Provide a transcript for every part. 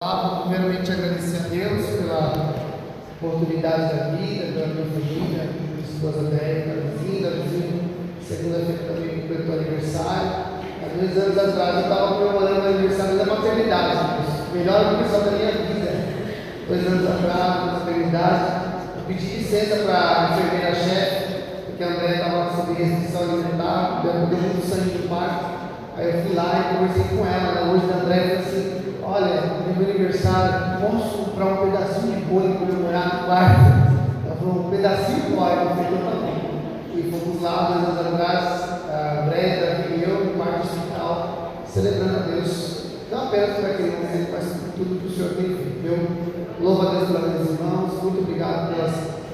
Primeiramente agradecer a Deus pela oportunidade da vida, pela minha família, minha esposa Déia, vizinho, segunda-feira também completou aniversário. Há 2 anos atrás eu estava comemorando o aniversário da maternidade, melhor aniversário da minha vida. 2 anos atrás, na maternidade, eu pedi licença para a enfermeira-chefe, porque a André estava sob restrição alimentar, deu muito sangue no parto. Aí eu fui lá e conversei com ela, hoje da André, e falei assim: olha, no meu aniversário, posso comprar um pedacinho de bolo para comemorar no quarto? Ela falou: um pedacinho pode, eu falei: eu também. E fomos lá 2 anos atrás, a Brenda e eu, no quarto hospital, celebrando a Deus, não apenas por aquele momento, mas por tudo que o Senhor tem feito. Eu louvo a Deus pelas minhas irmãos, muito obrigado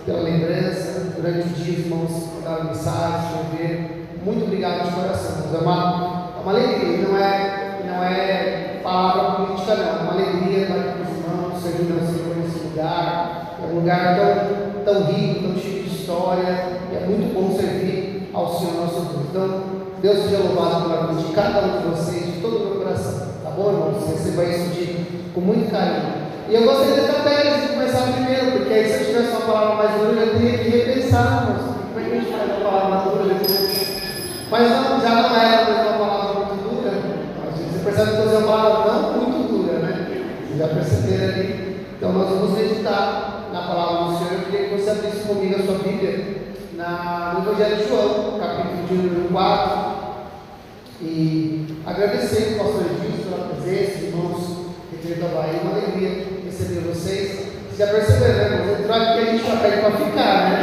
pela lembrança. Durante o dia, os irmãos mandaram mensagem, escreveram. Muito obrigado de coração, meus amados. É uma alegria, não é palavra política, não. É uma alegria estar aqui com os irmãos, servindo ao Senhor nesse lugar. É um lugar tão rico, tão cheio de história. E é muito bom servir ao Senhor nosso Deus. Então, Deus seja louvado pela vida de cada um de vocês, de todo o meu coração. Tá bom, irmãos? Receba isso com muito carinho. E eu gostei da estratégia de começar primeiro, porque aí se eu tivesse uma palavra mais dura, eu teria que repensar, irmãos. Como é que a gente faz uma palavra mais dura depois? Mas não, já não era uma palavra muito dura. Você percebe que eu usei uma palavra não muito dura, né? Vocês já perceberam ali. Então nós vamos meditar na palavra do Senhor. Eu queria que você abrisse comigo a sua Bíblia no Evangelho de João, capítulo de número 4. E agradecer ao pastor Edilson pela presença, irmãos Retiro da Bahia. Uma alegria receber vocês. Vocês já perceberam, né? Vamos entrar aqui, a gente já pede para ficar, né?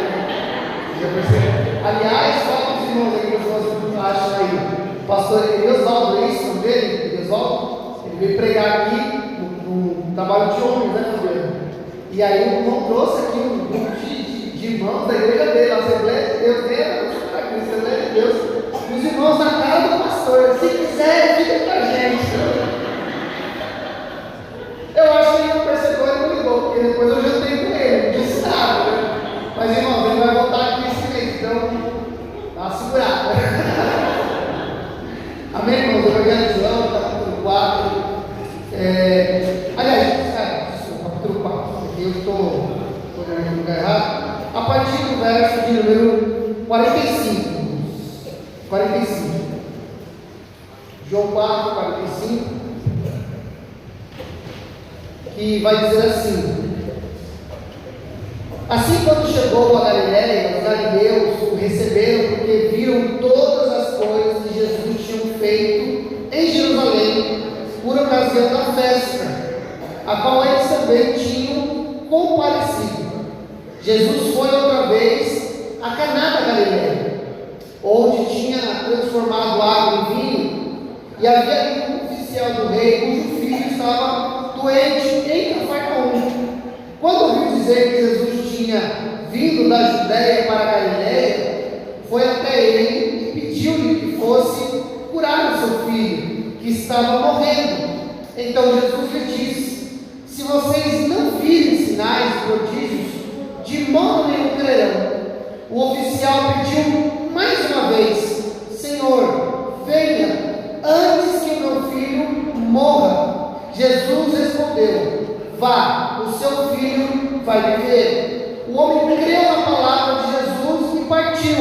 Já perceberam? Aliás, fala para os irmãos aqui que vocês acham aí. O pastor Eliosvaldo, é isso o nome dele? Eliosvaldo? Ele veio pregar aqui no trabalho de homens, né, Fabiano? E aí o irmão trouxe aqui um grupo de irmãos da igreja dele, a Assembleia de Deus, a Assembleia de Deus, os irmãos na cara do pastor. Se quiser, fica com a gente. Eu acho que ele não percebeu, ele não ligou, porque depois eu jantei com ele, não disse nada, né? Mas irmãos, ele vai voltar aqui esse mês, então dá uma segurada. Amém, irmãos? Evangelho de João, capítulo 4. Capítulo 4, porque eu estou olhando aqui no lugar errado. A partir do verso de número 45. 45. João 4, 45. Que vai dizer assim: assim, quando chegou a Galiléia, os galileus o receberam, porque viram todas as coisas que Jesus tinha feito em Jerusalém, por ocasião da festa, a qual eles também tinham comparecido. Jesus foi outra vez a Caná da Galiléia, onde tinha transformado água em vinho, e havia ali um oficial do rei, cujo filho estava doente em Cafarnaum. Quando ouviu dizer que Jesus tinha vindo da Judéia para a Galiléia, foi até ele e pediu-lhe que fosse curar o seu filho, que estava morrendo. Então Jesus lhe disse: se vocês não virem sinais e prodígios, de modo nenhum crerão. O oficial pediu mais uma vez: Senhor, venha antes que o meu filho morra. Jesus respondeu: vá, o seu filho vai viver. O homem creu na palavra de Jesus e partiu.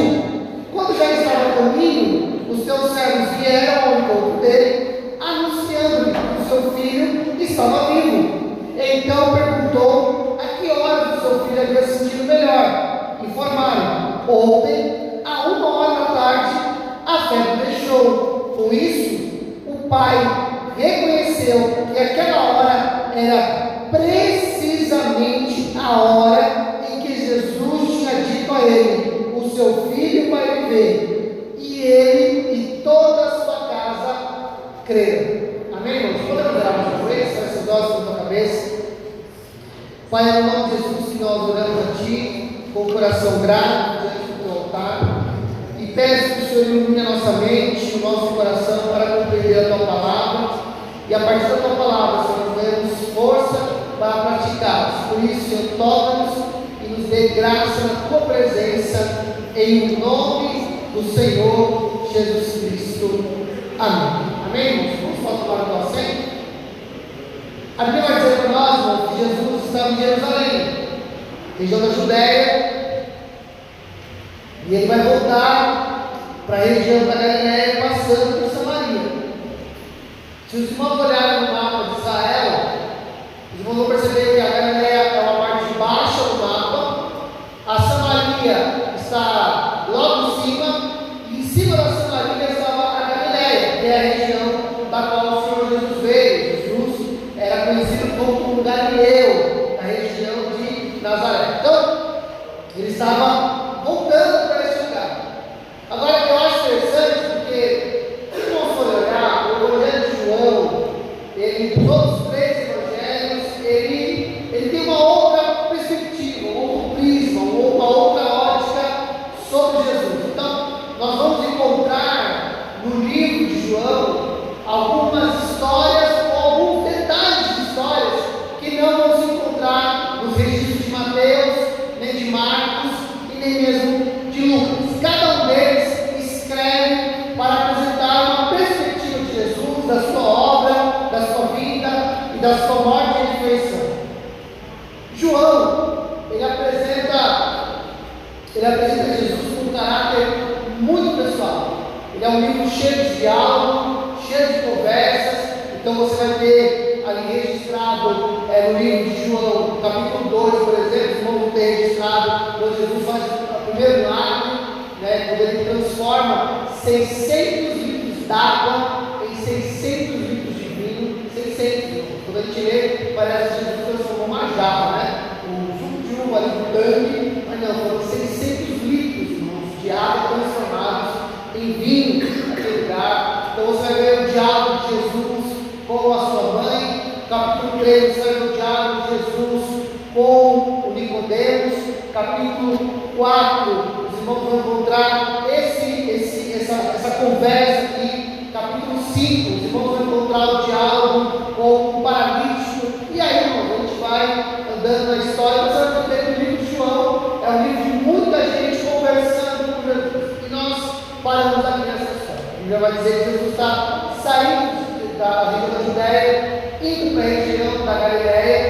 Quando já estava a caminho, os seus servos vieram ao encontro dele, anunciando-lhe que o seu filho estava vivo. Então perguntou a que horas o seu filho havia sentido melhor. Informaram: ontem, a 1h da tarde, a febre deixou. Com isso, o pai reconheceu que aquela hora era precisamente a hora em que Jesus tinha dito a ele: o seu filho vai viver. E ele e toda a sua casa creram. Amém, irmãos? Podemos orar mais uma vez? Feche os olhos na tua cabeça. Pai, no nome de Jesus, que nós oramos a Ti com o coração grato diante do Teu altar, e peço que o Senhor ilumine a nossa mente, o nosso coração, para compreender a Tua palavra, e a partir da Tua palavra, Senhor, demos força para praticá-los. Por isso, Senhor, toca-nos e nos dê graça na Tua presença, em nome do Senhor Jesus Cristo. Amém. Amém, irmãos? Vamos tomar o teu assento. A Bíblia vai dizer para nós, irmãos, que Jesus estava em Jerusalém, região da Judéia, e ele vai voltar para a região da Galileia, passando por Samaria. Se os irmãos olharem no mapa de Israel, os irmãos vão perceber que a Galileia é uma parte de baixo do mapa, a Samaria está logo em cima, e em cima da Samaria estava a Galileia, que é a região da qual o Senhor Jesus veio. Jesus era conhecido como um Galileu, na região de Nazaré. Então, ele estava voltando para esse lugar. Agora, eu acho interessante, porque, se nós for olhar, o Evangelho de João, todos os três evangelhos, ele tem uma outra perspectiva, um outro prisma, uma outra ótica sobre Jesus. Então, nós vamos encontrar no livro de João algumas histórias ou alguns detalhes de histórias que não vamos encontrar nos registros de Mateus, nem de Marcos e nem mesmo de Lucas. Cada um deles escreve para apresentar uma perspectiva de Jesus, da sua obra, da sua vida e da sua morte e ressurreição. João, ele apresenta Jesus com um caráter muito pessoal. Ele é um livro cheio de diálogo, cheio de conversas. Então você vai ter ali registrado no livro de João, capítulo 2, por exemplo, os irmãos vão ter registrado quando Jesus faz o primeiro milagre, quando ele transforma 600 litros d'água em 600 litros de vinho. 600, quando a gente lê, parece que Jesus transformou uma jarra, o suco de uva ali no tanque, mas não, foram 600 litros, irmãos, de água transformados em vinho naquele lugar. Então você vai ver o diálogo de Jesus com a sua mãe. Capítulo 3, você vai ver o diálogo de Jesus com o Nicodemos. Capítulo 4, os irmãos vão encontrar essa conversa aqui. Capítulo 5, os irmãos vão encontrar o diálogo com o paralítico. E aí, irmãos, a gente vai andando na história. Você vai ver que o livro de João é um livro de muita gente conversando com Jesus. E nós paramos aqui nessa história. A Bíblia vai dizer que Jesus está saindo da região da Judéia, indo para a região da Galileia.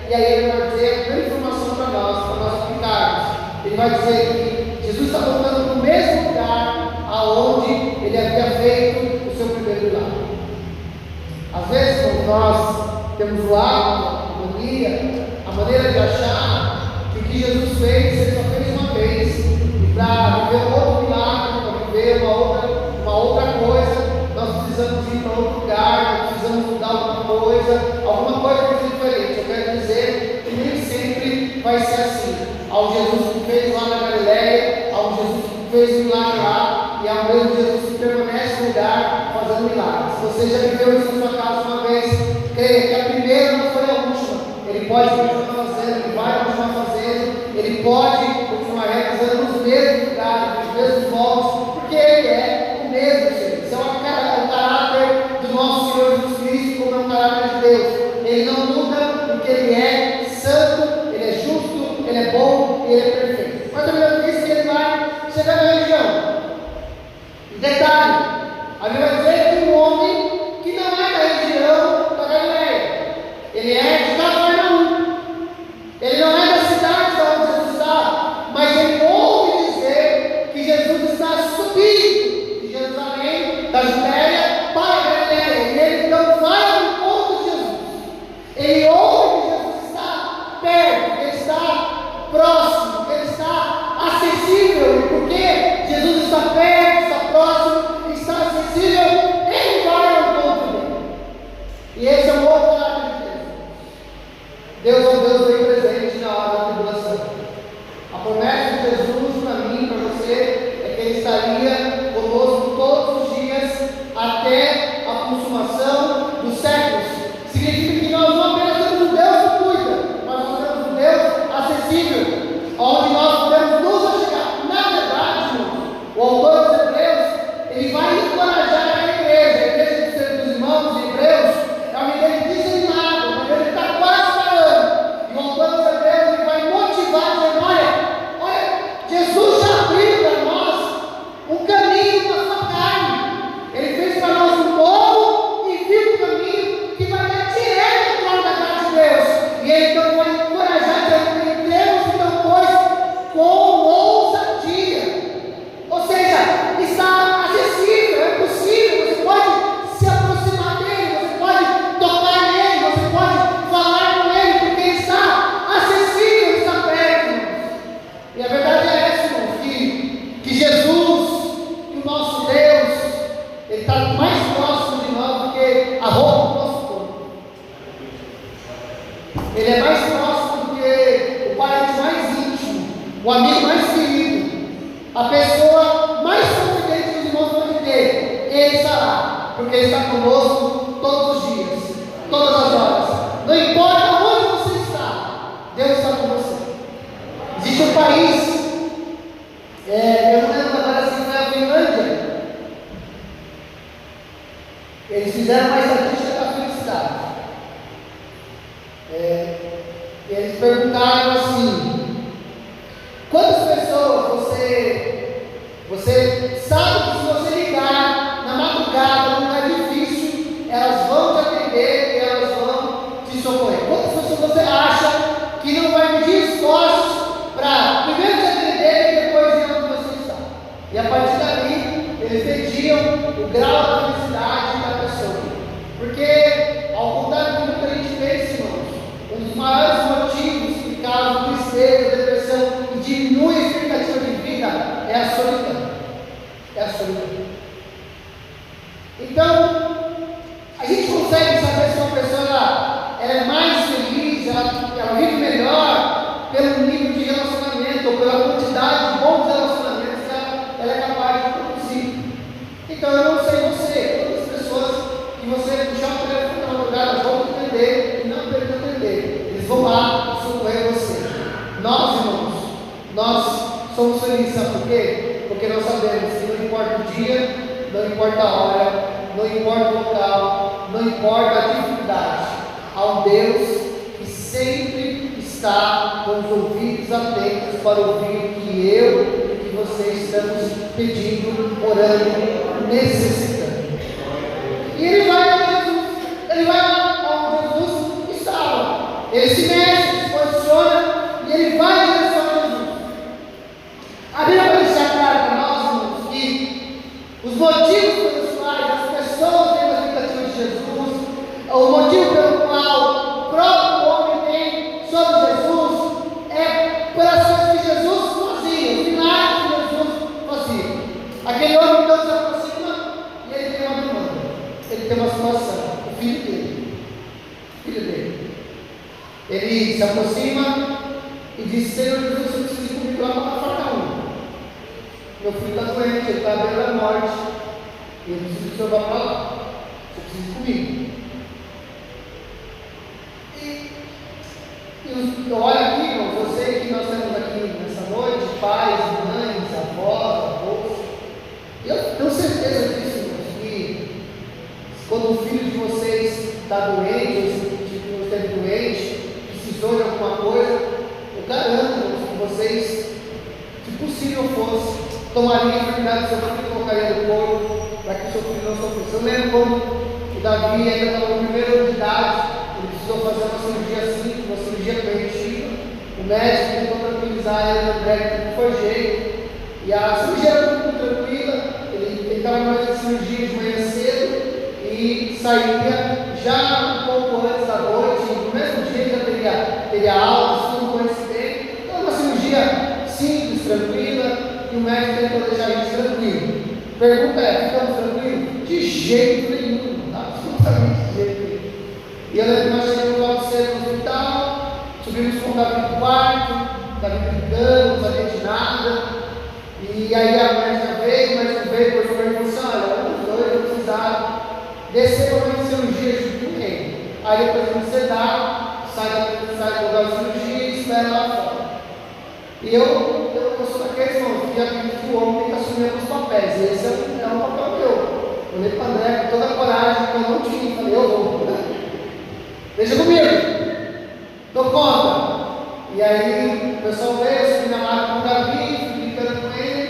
E aí ele vai dizer a primeira informação para nós aplicarmos. Ele vai dizer que Jesus está voltando para o mesmo lugar aonde ele havia feito o seu primeiro milagre. Às vezes, quando nós temos o hábito, a maneira de achar que o que Jesus fez, ele só fez uma vez, e para viver um outro milagre, para viver uma outra coisa, nós precisamos ir para outro lugar, nós precisamos mudar alguma coisa diferente. Eu quero dizer que nem sempre vai ser assim. Ao Jesus que fez lá na Galileia, ao Jesus que fez milagre lá, e ao mesmo Jesus que permanece no lugar fazendo milagres. Se você já viveu isso na sua casa uma vez, creia que a primeira não foi a última. Ele pode continuar fazendo, ele vai continuar fazendo, ele pode continuar realizando nos mesmos lugares, nos mesmos moldes, porque ele é o mesmo Senhor. Isso é o caráter do nosso Senhor Jesus Cristo, como é o caráter de Deus. Ele não muda, porque ele é santo, ele é justo, ele é bom e ele é perfeito. Mas a Bíblia diz que ele vai chegar na região. E detalhe, a Bíblia vai dizer que um homem que não é da região da Galileia, ele é de Cafarnaum, ele não é da cidade onde Jesus está, mas ele ouve dizer que Jesus está subindo de Jerusalém, da Judéia, para a Galileia, e ele então vai ao encontro de Jesus. Ele ouve que Jesus está perto, que ele está próximo, que ele está Ele é mais próximo do que o parente mais íntimo, o amigo mais querido, a pessoa mais confidente que os irmãos podem ter. Ele está lá, porque Ele está conosco todos os dias, todas as horas. Não importa onde você está, Deus está com você. Existe um país, eu não lembro agora se foi a Finlândia. Eles fizeram uma estatística da felicidade. Eles perguntaram assim: quantas pessoas você sabe que se você ligar na madrugada, num lugar difícil, elas vão te atender e elas vão te socorrer? Quantas pessoas você acha que não vai medir esforços para primeiro te atender e depois ir onde você está? E a partir dali, eles mediam o grau da felicidade da pessoa. Porque, ao contrário do que muita gente pensa, irmãos, um dos maiores motivos que causam tristeza, depressão e diminui a expectativa de vida é a solidão. É a solidão. Então, a gente consegue saber se uma pessoa ela é mais feliz, ela vive melhor pelo nível de relacionamento ou pela quantidade de bons relacionamentos que ela é capaz de produzir. Então, eu não sei você, todas as pessoas que você puxar o telefone na madrugada vão te atender e não querem te atender. Eles vão lá socorrer você. Nós, irmãos, nós somos felizes, sabe por quê? Porque nós sabemos que não importa o dia, não importa a hora, não importa o local, não importa a dificuldade, há um Deus que sempre está com os ouvidos atentos para ouvir o que eu e que você estamos pedindo, orando, necessitando. E Ele vai a Jesus, Ele vai lá onde Jesus estava, Ele se mexe, se posiciona e Ele vai em direção a Jesus. A Bíblia vai deixar claro para nós, irmãos, que os motivos pelos quais as pessoas têm a expectativa de Jesus, o motivo pelo qual o próprio homem tem sobre Jesus, é pelas coisas que Jesus fazia, os milagres que Jesus fazia. Aquele homem então se aproxima e ele tem uma demanda, ele tem uma situação, o filho dele. Ele se aproxima e diz: Senhor Jesus, eu preciso ir comigo lá para Cafarnaum. Meu filho está doente, ele está à beira da morte, e eu preciso que o Senhor vá para lá. Você precisa ir comigo. E olha aqui, irmãos, eu sei que nós temos aqui nessa noite pais, mães, avós, avós. E eu tenho certeza disso, irmãos, que quando o filho de vocês está doente, ou se você é doente, precisou de alguma coisa, eu garanto, irmãos, que vocês, se possível fosse, tomariam a enfermidade do seu filho e colocaria no corpo, para que o seu filho não sofresse. Eu lembro quando o Davi ainda estava no primeiro ano de idade, ele precisou fazer uma cirurgia simples, uma cirurgia preventiva. O médico tentou tranquilizar ele, o médico não foi jeito. E a cirurgia era muito tranquila, ele estava mais de cirurgia de manhã cedo e saía já um pouco antes da noite. No mesmo dia ele já teria aula, estudo, conhecimento. Então, uma cirurgia simples, tranquila, e o médico tentou deixar a gente tranquilo. Pergunta é: ficamos tranquilos? De jeito nenhum, absolutamente de jeito nenhum. E eu lembro que nós chegamos logo cedo no hospital, subimos com o Davi no quarto, Davi brincando, não sabia de nada. E aí a médica veio, por favor, e falou assim: olha, os dois vão precisar descer para fazer cirurgia junto com ele. Aí depois ele sedar, sai do lugar de cirurgia e espera lá fora. E eu sou daqueles irmãos que acredito que o homem tem que assumir alguns papéis, e esse é um papel meu. Eu olhei para o André com toda a coragem que eu não tinha, falei: eu vou. Deixa comigo, dou conta. E aí o pessoal veio, eu subi na maca com o Davi, fui brincando com ele.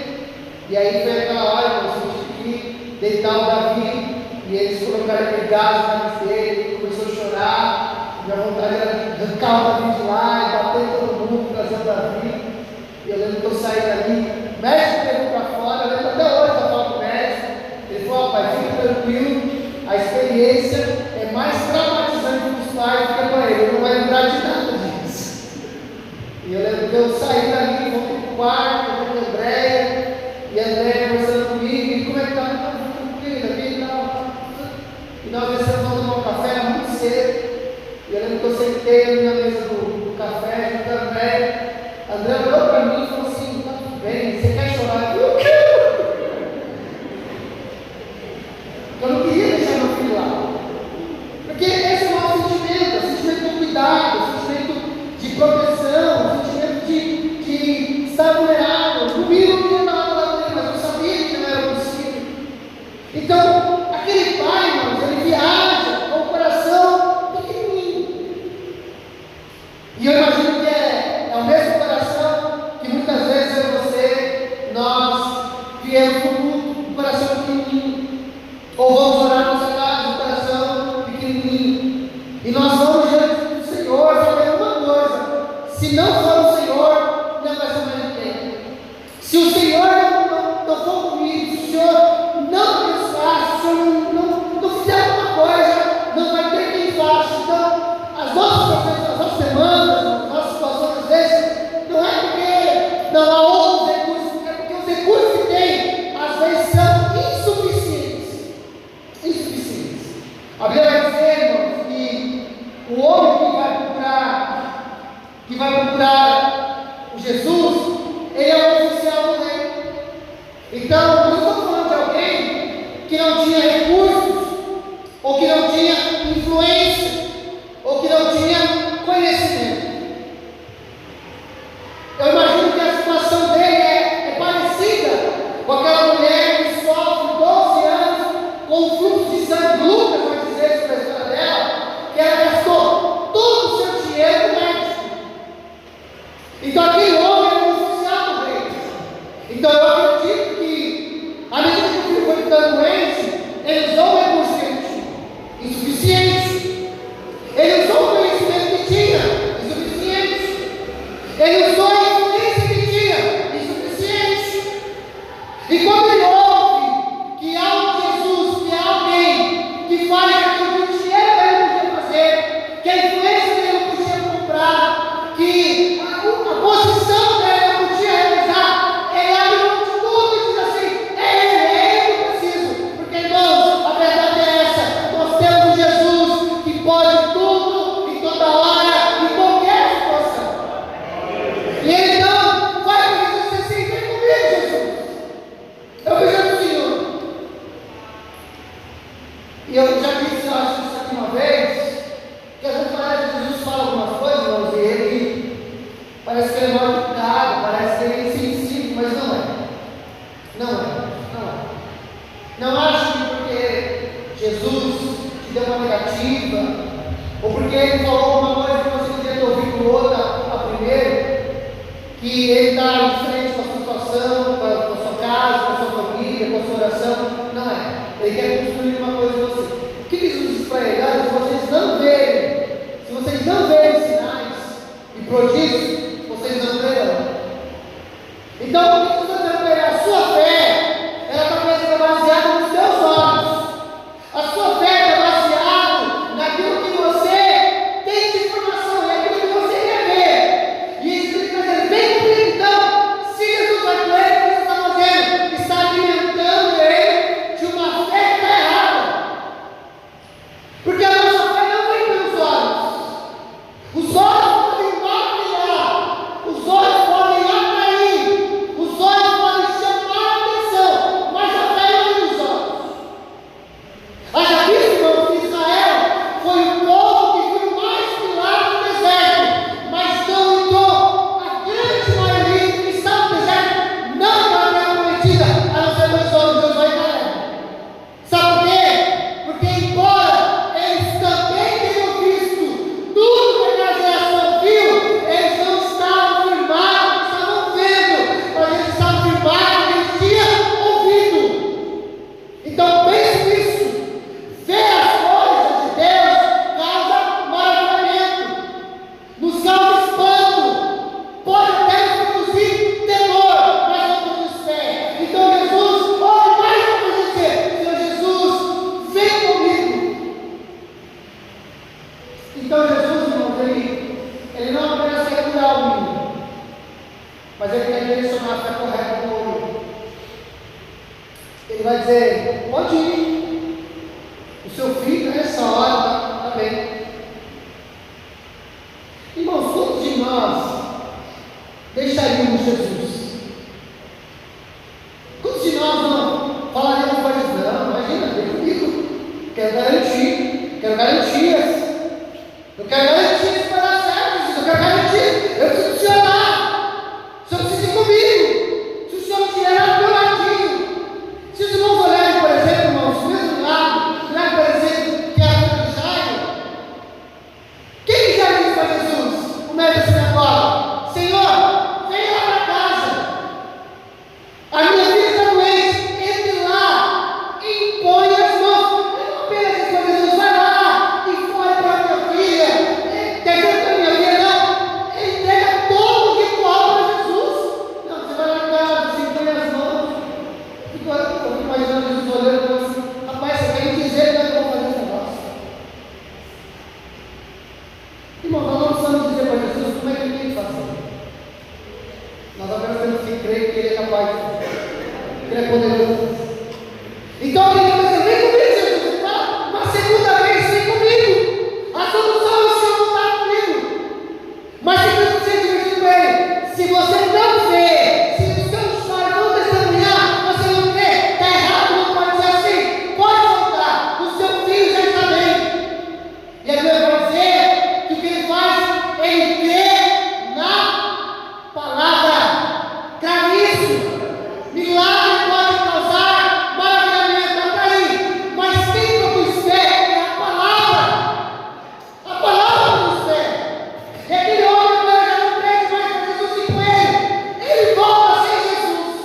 E aí foi aquela hora que eu tive que deitar o Davi, e eles colocaram aquele gás na cabeça dele, ele começou a chorar. Minha vontade era arrancar o Davi de lá e bater em todo mundo, trazer o Davi. E eu lembro que eu saí dali, o médico pegou para fora, eu lembro até hoje da fala do médico. Ele falou: rapaz, fica tranquilo, a experiência é mais traumatizante para os pais do que para ele, ele não vai lembrar de nada disso. E eu lembro que eu saí dali, voltei para o quarto, voltei com a Andréia, e a Andréia conversando comigo: e como é que está? Não, tranquilo, aqui e tal. E nós descemos para tomar um café muito cedo. E eu lembro que eu sentei ali na mesa do café, junto com a André. A André olhou para mim e falou assim: tá tudo bem, você quer chorar? Eu quero! Eu não queria deixar meu filho lá. Porque esse é o nosso sentimento de cuidado, sentimento de proteção, sentimento de estar vulnerável. Comigo não queria estar lá dele, mas eu sabia que não era possível. Então, aquele pai, irmãos, ele viaja com o coração pequenininho. E eu imagino que é o mesmo coração que muitas vezes eu e você, nós viemos com um coração pequenininho. Ou vamos orar na nossa casa, um coração pequenininho. E nós vamos diante do Senhor sabendo uma coisa: se não for o Senhor, não vai ser mais ninguém. Se o Senhor não for comigo, se o Senhor não me desfaça, se o Senhor não fizer alguma coisa, não vai ter quem faça. Então, as nossas demandas, as nossas situações, às vezes, não é porque não há outros recursos, é porque os recursos que tem, às vezes, são insuficientes. A Bíblia vai dizer, irmãos, que o homem que vai procurar o Jesus, ele é o oficial do rei. Então, não estamos falando de alguém que não tinha recursos, ou que não tinha influência, ou que não tinha conhecimento. Eu imagino que a situação dele é parecida com aquela mulher que sofre 12 anos com um fluxo de sangue. Lucas vai dizer sobre a história dela, que ela gastou todo o seu dinheiro com médico. Então aquele homem era um oficial do rei. Então eu acredito que, à medida que o filho foi ficando doente, ele usou o recurso que ele tinha, insuficiente. Ele usou o conhecimento que tinha, insuficiente. Ele usou a influência que tinha, insuficiente. E quando ele ouve que há um Jesus, que há alguém que faz aquilo que o dinheiro dele não podia fazer, que a influência dele não podia comprar, que a posição dele não podia realizar, ele abre mão de tudo e diz assim: é ele que eu preciso. Porque, irmãos, a verdade é essa: nós temos um Jesus que pode tudo, em toda hora, em qualquer situação. E ele então vai para Jesus e diz assim: vem comigo, Jesus. Eu vejo o Senhor. E eu já disse, eu acho isso aqui uma vez, que às vezes parece que Jesus fala algumas coisas, irmãos, e ele parece que ele é mal educado, parece que ele é insensível, mas não é. Não é. Não acho que porque Jesus te deu uma negativa, ou porque ele falou alguma coisa que você podia ter ouvido outra a primeira, que ele está diferente com a sua situação, com a sua casa, com a sua família, com a sua oração. Não é. Ele quer construir uma coisa em você. O que Jesus diz para ele? Se vocês não verem sinais e prodígios, vocês não verão. Então, o que você está dizendo para ele? A sua fé, ela está baseada nos seus olhos. A sua fé está baseada naquilo que você tem de informação, naquilo que você quer ver. E isso ele está dizendo: vem comigo então. Se Jesus vai com ele, o que você está fazendo? Está alimentando ele de uma fé que está errada. Porque a nossa fé não vem pelos olhos. Os olhos podem maravilhar, nós deixaríamos Jesus? Quantos de nós não falaríamos para Jesus? Não, imagina, vem comigo. Quero garantias. Eu quero garantias para dar certo, Jesus. Eu quero garantias. Eu preciso do Senhor lá. O Senhor precisa ir comigo. Se o Senhor tirar do meu ladinho. Se os irmãos olharem, por exemplo, irmãos, do mesmo lado, olharem, por exemplo, que é a filha de Jairo. Quem já disse para Jesus, o médico da sinagoga: Senhor, vem lá para casa. A minha filha está doente. Entre lá e impõe as mãos. Ele não apenas disse para Jesus: vai lá e foi para a minha filha. Quer dizer para a minha filha? Não. Ele entrega todo o ritual para Jesus. Não, você vai lá em casa, você impõe as mãos. Eu fico imaginando Jesus olhando e falando assim: rapaz, você quer me dizer que eu vou fazer esse negócio? Irmão, nós não precisamos dizer para Jesus como é que ele tem que fazer. Nós apenas temos que crer que ele é capaz de fazer, que ele é poderoso. Então ele vai dizer: vem comigo, Jesus, tá? Uma segunda vez, vem comigo. A solução é o Senhor voltar comigo. Mas se você dividir com ele, se você não vê, se os seus pais não testemunhar, você não crê, está errado, não pode ser assim. Pode voltar, o seu filho já está bem. E a Bíblia vai dizer que o que ele faz, ele crê na palavra. Crave isso. Milagre pode causar maravilhamento, está aí. Mas quem produz fé é a palavra. A palavra produz fé. E aquele homem agora já não crê mais para Jesus ir com ele. Ele volta sem Jesus.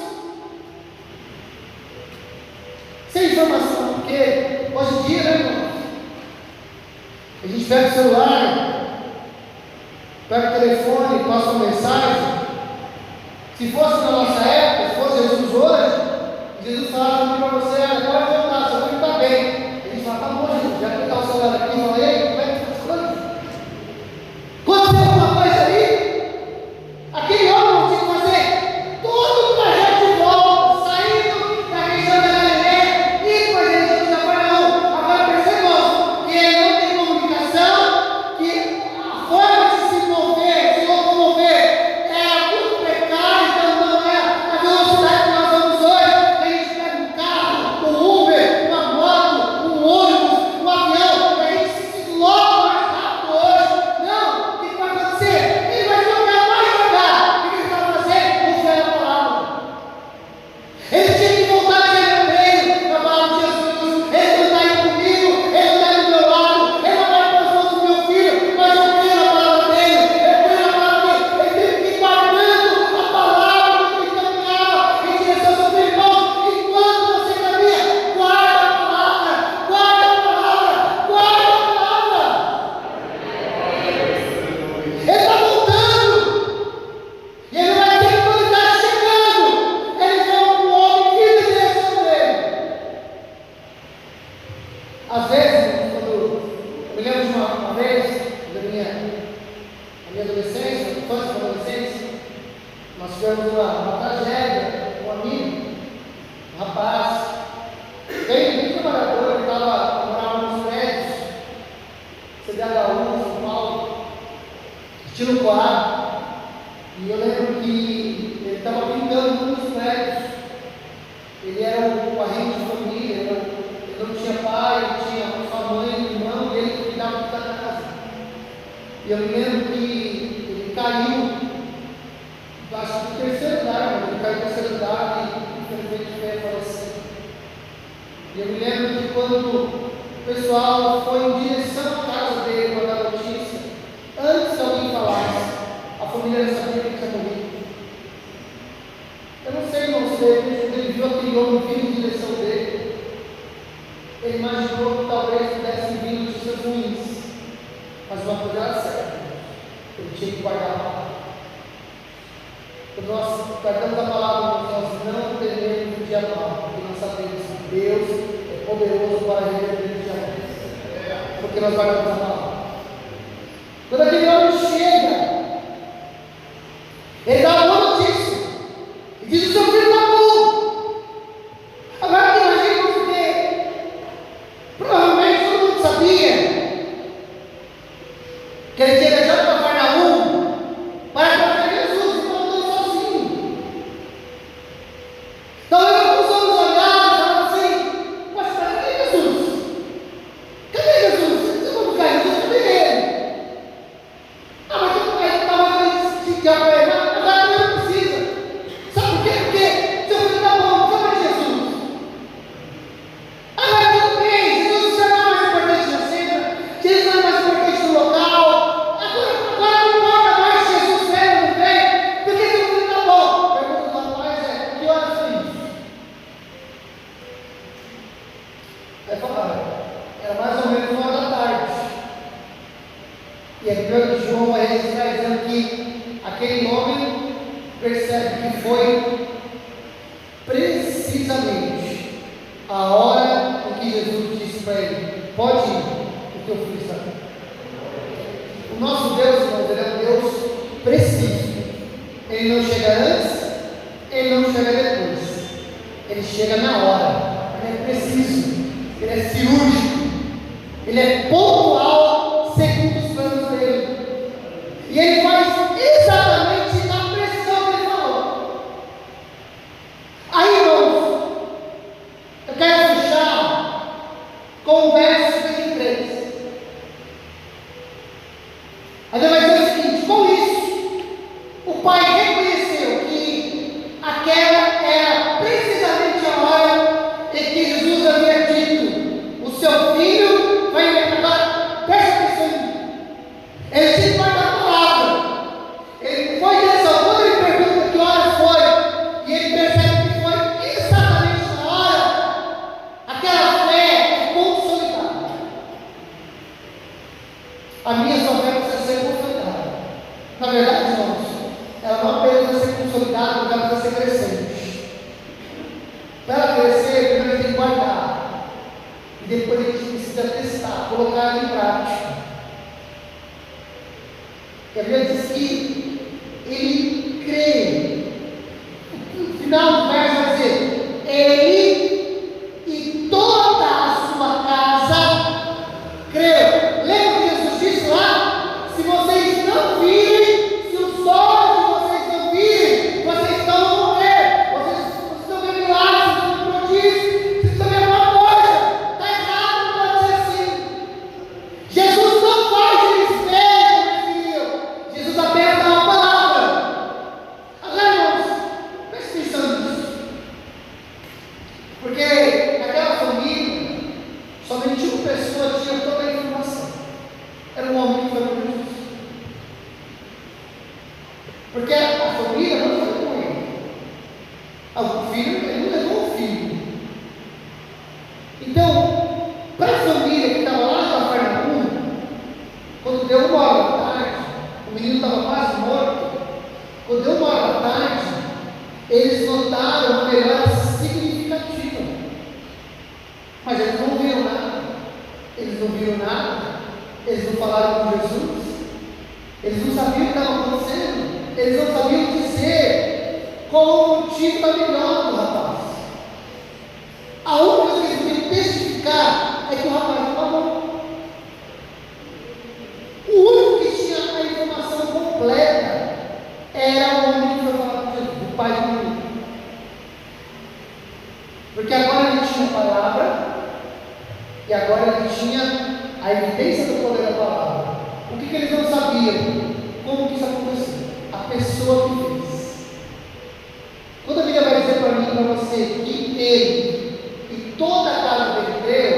Sem informação, porque hoje em dia, né, irmão? A gente pega o celular, pega o telefone, passa uma mensagem. Se fosse na nossa época, se fosse Jesus hoje, Jesus falava para você: pode voltar, seu filho está bem. A gente fala: tá bom, Jesus, já pegar o celular aqui e falar: ei, como é que está as coisas? Aconteceu alguma coisa aí? Aquele homem não tinha que fazer todo o trajeto de volta, saindo da região da Galileia e para a região de Cafarnaum. Agora percebam que ele não tem comunicação, que a forma de se mover, se locomover, é muito precária. Então não é a velocidade que nós vamos hoje, que a gente pega um carro, um Uber, uma moto, um ônibus, um avião, que a gente se desloca mais rápido hoje. Não, o que vai acontecer? Ele vai jogar mais devagar. O que ele vai fazer? Confiar na palavra. Ele tinha que voltar a dizer na palavra de Jesus: ele não está indo comigo, ele não está do meu lado, ele não vai para as mãos do meu filho, mas eu creio na palavra dele, eu creio na palavra dele. Ele teve que ir guardando a palavra que ele caminhava em direção ao seu filho. Irmão, enquanto você caminha, guarda a palavra, guarda a palavra, guarda a palavra. Ele está voltando. E ele vai ter que, quando ele está chegando, ele vê um homem vindo em direção dele. Às vezes, quando eu me lembro de uma vez, da minha adolescência, infância para adolescência, nós tivemos uma tragédia, um amigo, um rapaz, bem trabalhador, ele morava nos prédios, CDHU, São Paulo, estilo Coab. E eu lembro que ele estava pintando um dos prédios. Ele era um parente de família, ele não tinha pai, ele tinha sua mãe, um irmão, e ele cuidava da casa. E eu me lembro que ele caiu, acho que no terceiro andar, ele caiu no terceiro andar e infelizmente faleceu. E eu me lembro que quando o pessoal foi em direção à casa dele para dar notícia, antes que alguém falasse, a família já sabia que ele tinha morrido. Eu não sei, irmão, se ele viu aquele homem vindo em direção dele, ele imaginou que talvez pudessem vir notícias ruins, mas uma coisa era certa: ele tinha que guardar a palavra. Quando nós guardamos a palavra, nós não tememos o dia mal, porque nós sabemos que Deus é poderoso para reverter o dia mal, porque nós guardamos a palavra. Quando aquele homem chega, ele dá uma boa notícia e diz: o seu filho está bom. Agora imagina, porque provavelmente todo mundo sabia que ele tinha deixado para Cafarnaum de apanhar, agora não precisa. Sabe por quê? Porque seu filho está bom, chama Jesus. Agora tudo bem, Jesus já não é mais importante na cena, Jesus não é mais importante no local. Agora não importa mais se Jesus vem ou não vem, porque seu filho está bom. A pergunta do rapaz é: que horas foi isso? Aí falaram, era mais ou menos 1h da tarde. E a Bíblia de João vai registrar dizendo que aquele homem percebe que foi precisamente a hora em que Jesus disse para ele: pode ir, o teu filho está aqui. O nosso Deus, irmãos, ele é um Deus preciso. Ele não chega antes, ele não chega depois. Ele chega na hora. Ele é preciso, ele é cirúrgico, ele é pontual segundo os planos dele. E ele faz exatamente na precisão que ele falou. Aí, irmãos, eu quero fechar com o verso 23. Ainda vai dizer o seguinte: com isso, o pai reconheceu que aquela era precisamente a hora em que Jesus havia dito: o seu filho vai vir. Agora, presta atenção em mim. Ele tinha que guardar a palavra. Ele foi direção. Quando ele pergunta que horas foi, e ele percebe que foi exatamente na hora, aquela fé é consolidada. A minha só fé precisa ser consolidada. Na verdade, irmãos, ela não apenas precisa ser consolidada, mas ela precisa ser crescente. Para ela crescer, primeiro tem que guardar. E depois a gente precisa testar, colocar ela em prática. E a Bíblia diz que ele crê. No final do verso vai dizer: ele e toda a sua casa creu. Lembra que Jesus disse lá? Se vocês não virem, se os olhos de vocês não virem, vocês estão a morrer. Vocês estão vendo milagres, vocês estão vendo prodígios, vocês estão vendo alguma coisa. Está errado, não pode ser assim. Jesus não faz mistério, meu filho. Jesus apenas dá uma palavra. Agora, irmãos, preste atenção nisso. Porque naquela família, somente uma pessoa tinha toda a informação. Era um homem que foi com Jesus. Porque a família não foi com ele. O filho, ele não levou o filho. Então, para a família que estava lá em Cafarnaum, quando deu 1h da tarde, o menino estava quase morto. Quando deu 1h da tarde, eles notaram uma melhora significativa. Mas eles não viram nada. Eles não viram nada. Eles não falaram com Jesus. Eles não sabiam o que estava acontecendo. Eles não sabiam dizer qual o motivo da melhora do rapaz. A única coisa que eles podiam testificar é que o rapaz estava bom. O único que tinha a informação completa era o homem que foi falar com Jesus, o pai do menino. Porque agora ele tinha a palavra, e agora ele tinha a evidência do poder da palavra. O que eles não sabiam? Como que isso aconteceu? A pessoa que fez. Quando a Bíblia vai dizer para mim e para você que ele e toda a casa dele creu,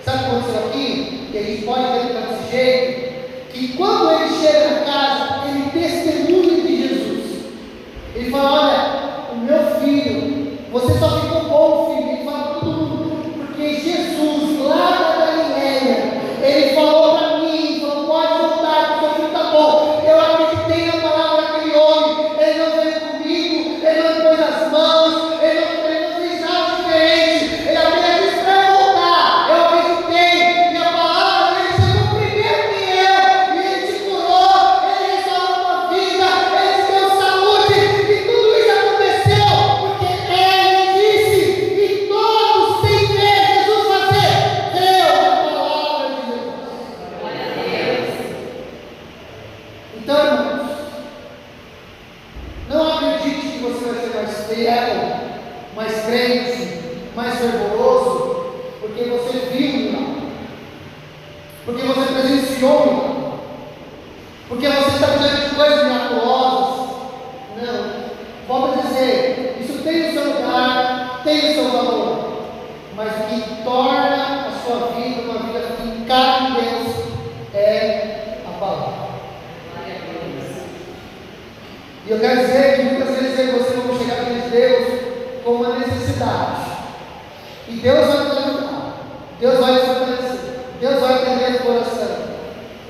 sabe o que aconteceu aqui? Que a gente pode interpretar desse jeito, que quando ele chega na casa, ele testemunha de Jesus. Ele fala: olha, o meu filho, você só ficou bom, filho. Ele fala para todo mundo, porque Jesus, lá da Galileia, ele falou para mim, falou: pode voltar, porque o seu filho está bom. Eu acreditei na palavra daquele homem. Ele não veio comigo, ele não pôs as mãos, ele não fez nada diferente. Ele apenas disse para eu voltar. Eu acreditei, e a palavra dele chegou primeiro que eu, e ele te curou, ele restaurou a vida, ele te deu saúde, e tudo isso aconteceu porque ele disse, e todos sem crer, Jesus fazer, creu na palavra de Jesus. Glória a Deus. Então, irmãos, não acredite que você vai ser mais fiel, mais crente, mais fervoroso, porque você viu o milagre, porque você presenciou o milagre, porque você está diante de coisas miraculosas, seu valor, mas o que torna a sua vida uma vida fincada em Deus é a palavra. E eu quero dizer que muitas vezes eu e você vamos chegar diante de Deus com uma necessidade, e Deus vai nos ajudar, Deus vai nos fortalecer, Deus vai atender o coração,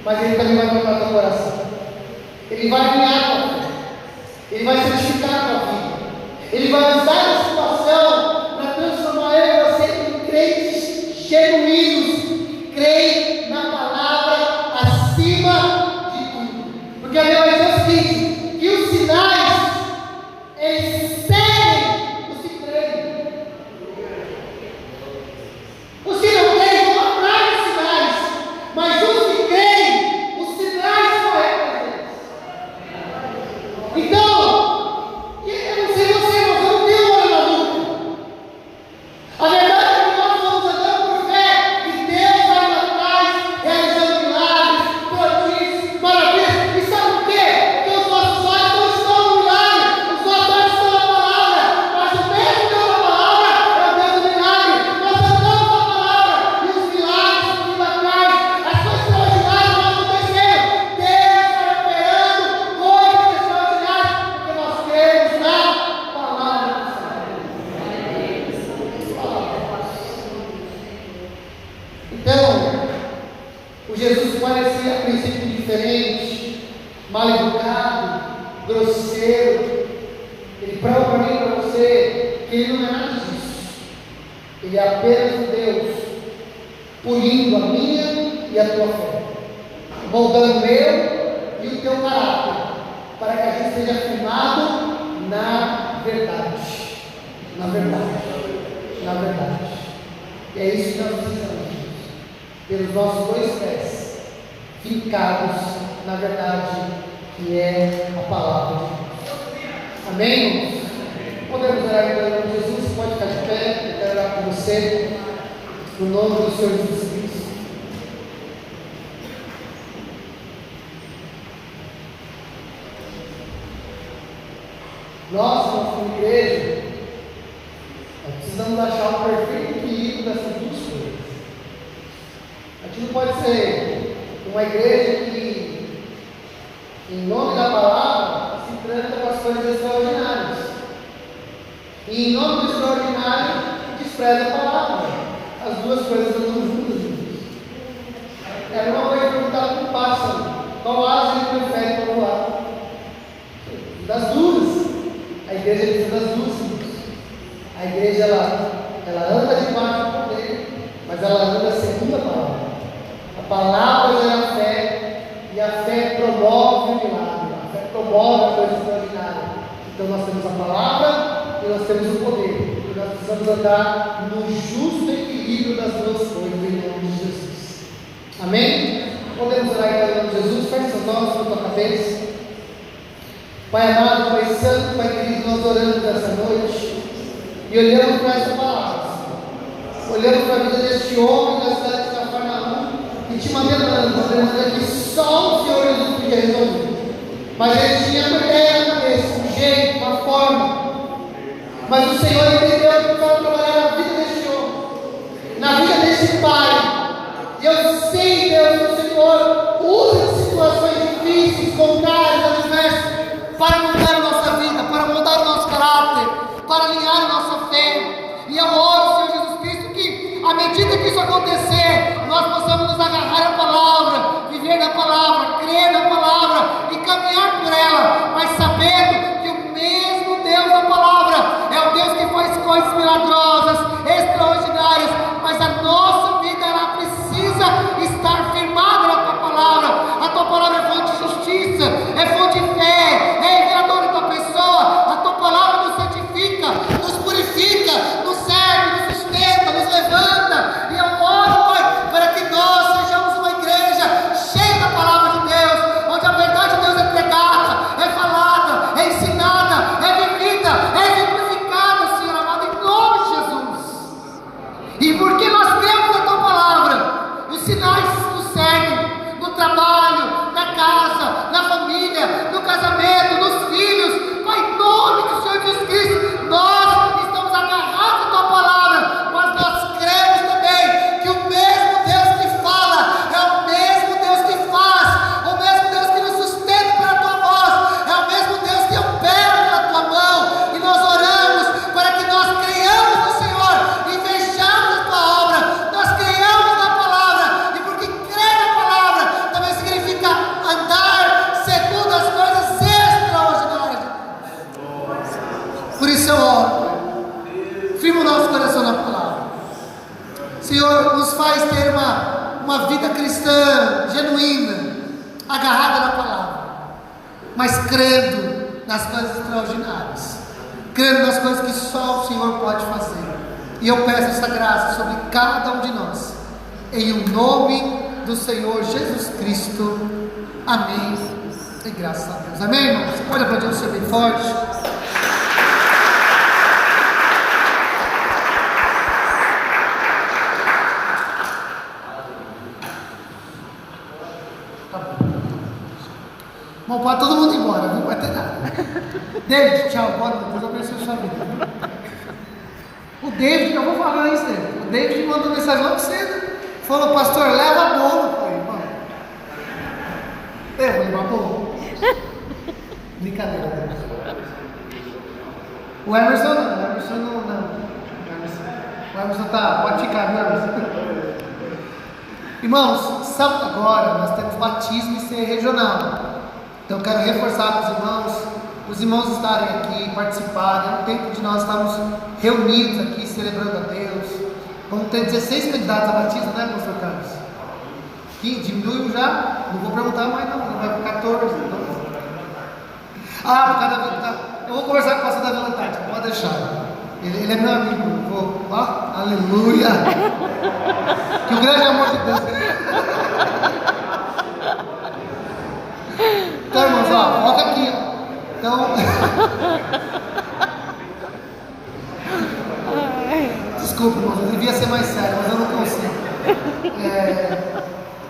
mas Ele também vai tocar o teu coração, Ele vai alinhar a tua fé, Ele vai santificar a tua vida, Ele vai usar a situação para transformar eu e você em crentes genuínos, que creem na palavra acima de tudo. Porque a Bíblia vai dizer o seguinte, que os sinais, eles seguem os que creem. Os que não creem vão atrás dos sinais, mas os que creem, os sinais vão atrás deles. Então, eu não sei você, mas eu não tenho olho na dúvida. A verdade é que nós vamos andando por fé e Deus vai indo atrás, realizando milagres, prodígios, maravilhas. E sabe por quê? Porque os nossos olhos não estão no milagre, os nossos olhos estão na palavra. Mas o mesmo Deus da palavra é o Deus do milagre. Nós andamos na palavra e os milagres vindo atrás, as coisas extraordinárias vão acontecendo. Deus vai operando coisas extraordinárias, porque nós cremos na palavra do Senhor. Então, o Jesus parecia a princípio diferente, mal educado, grosseiro. Ele prova para mim e para você que ele não é nada disso. Ele é apenas um Deus, polindo a minha e a tua fé, moldando o meu e o teu caráter, para que a gente seja firmado na verdade. Na verdade. Na verdade. E é isso que nós precisamos, pelos nossos dois pés, fincados na verdade, que é a palavra de Deus. Amém, irmãos? Podemos orar em nome de Jesus? Pode ficar de pé, eu quero orar com você, no nome do Senhor Jesus Cristo. Nós, como igreja, precisamos achar o perfeito equilíbrio dessas duas coisas. A gente não pode ser uma igreja que, em nome da palavra, se trata com as coisas extraordinárias, e em nome do extraordinário, despreza a palavra. As duas coisas andam juntas. É a mesma coisa perguntar para um pássaro: qual asa ele prefere para voar? Das duas. A igreja precisa das duas. A igreja ela anda debaixo do poder, mas ela anda segundo a palavra. A palavra gera fé, e a fé promove o milagre, a fé promove a coisa extraordinária. Então nós temos a palavra e nós temos o poder, e nós precisamos andar no justo equilíbrio das duas coisas, em nome de Jesus. Amém? Podemos orar em nome de Jesus? Feche seus olhos sobre a tua cabeça. Pai amado, Pai santo, Pai querido, nós oramos nessa noite e olhamos para essa palavra, olhamos para a vida deste homem da cidade de Cafarnaum e te uma demanda que só o Senhor Jesus podia resolver. Mas ele tinha uma ideia na cabeça, um jeito, uma forma. Mas o Senhor entendeu que precisava trabalhar na vida deste homem, na vida deste pai. E eu sei, Deus, que o Senhor usa situações difíceis, contrárias, adversas, para mudar a nossa vida, para mudar o nosso caráter, para alinhar a nossa fé. E eu oro, Senhor Jesus Cristo, que à medida que isso acontecer, nós possamos nos agarrar à palavra, viver na palavra, crer na palavra e caminhar por ela, mas sabendo que o mesmo Deus da palavra é o Deus que faz coisas milagrosas, extraordinárias, mas a nossa vida ela precisa estar firmada na tua palavra. A tua palavra é fonte de justiça, é fonte de fé, é reveladora da tua pessoa. A tua palavra nos santifica, nos purifica, nos serve, nos sustenta, nos levanta. E eu oro, Pai, para que nós sejamos uma igreja cheia da palavra de Deus, onde a verdade de Deus é pregada, é falada, é ensinada, é vivida, é exemplificada, Senhor amado, em nome de Jesus. Senhor, nos faz ter uma vida cristã genuína, agarrada na palavra, mas crendo nas coisas extraordinárias, crendo nas coisas que só o Senhor pode fazer. E eu peço essa graça sobre cada um de nós, em o nome do Senhor Jesus Cristo. Amém. E graças a Deus. Amém, irmãos? Você pode aplaudir o Senhor bem forte. Bom, pode todo mundo ir embora, não vai ter nada. David, tchau, boa noite, Deus abençoe a sua vida. O David, eu vou falar isso dele. O David mandou mensagem logo cedo. Falou, pastor, leva bolo. Eu falei, irmão, eu vou levar bolo? Brincadeira, Deus. O Emerson não. O Emerson tá, pode ficar, viu, Emerson? Irmãos, sábado agora nós temos batismo e ceia regional. Então eu quero reforçar para os irmãos estarem aqui, participarem. É um tempo de nós estarmos reunidos aqui, celebrando a Deus. Vamos ter 16 candidatos a batismo, né, pastor Carlos? Que diminuiu já, não vou perguntar mais não, vai para 14. Então. Por causa da... Eu vou conversar com o pastor Davi Lantati, pode deixar. Ele é meu amigo, aleluia! Que o grande amor de Deus. Então, irmãos, foca aqui, Então. Desculpa, irmãos, eu devia ser mais sério, mas eu não consigo.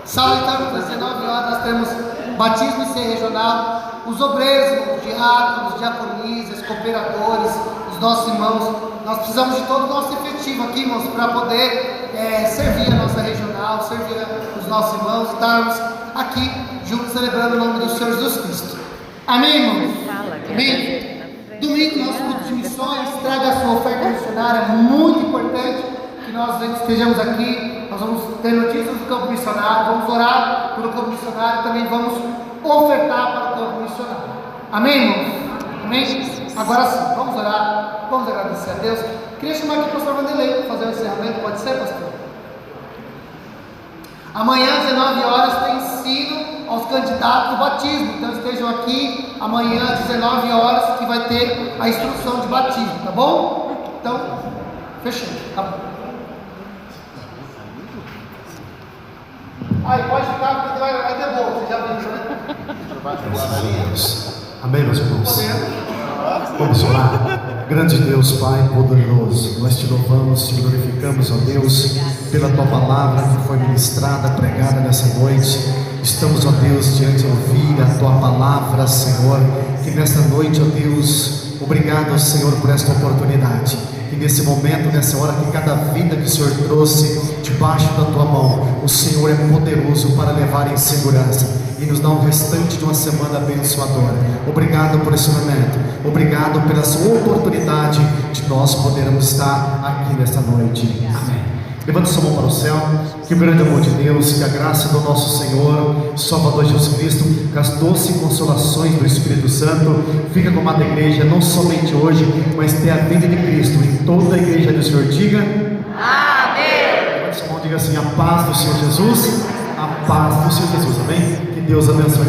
Sábado, então, às 19 horas, nós temos batismo e ceia regional. Os obreiros, os diáconos, diaconisas, cooperadores, os nossos irmãos, nós precisamos de todo o nosso efetivo aqui, irmãos, para poder servir a nossa regional, servir os nossos irmãos, estarmos aqui juntos celebrando o nome do Senhor Jesus Cristo. Amém, irmãos? Amém? Domingo, nosso culto de missões, traga a sua oferta missionária, é muito importante que nós estejamos aqui. Nós vamos ter notícias do campo missionário, vamos orar pelo campo missionário, também vamos ofertar para o campo missionário. Amém, irmãos? Amém? Agora sim, vamos orar, vamos agradecer a Deus. Queria chamar aqui o pastor Vanderlei para fazer o encerramento, pode ser, pastor? Amanhã, às 19 horas, tem ensino aos candidatos do batismo. Então estejam aqui amanhã, às 19 horas, que vai ter a instrução de batismo, tá bom? Então, fechou, tá bom. Aí, pode ficar, porque vai ter bolo, você já viu, né? Amém, meus irmãos? Vamos orar. Grande Deus, Pai poderoso, nós te louvamos, te glorificamos, ó Deus, pela tua palavra que foi ministrada, pregada nessa noite. Estamos, ó Deus, diante de ouvir a tua palavra, Senhor, que nessa noite, ó Deus, obrigado, Senhor, por esta oportunidade. E nesse momento, nessa hora, que cada vida que o Senhor trouxe debaixo da tua mão, o Senhor é poderoso para levar em segurança e nos dá um restante de uma semana abençoadora. Obrigado por esse momento, obrigado pela sua oportunidade de nós podermos estar aqui nesta noite. Amém. Levante sua mão para o céu. Que o grande amor de Deus, que a graça do nosso Senhor Salvador Jesus Cristo, que as doces consolações do Espírito Santo fica com a amada igreja, não somente hoje, mas até a vida de Cristo em toda a igreja do Senhor. Diga amém. Levante sua mão, diga assim: a paz do Senhor Jesus, a paz do Senhor Jesus. Amém. Que Deus abençoe.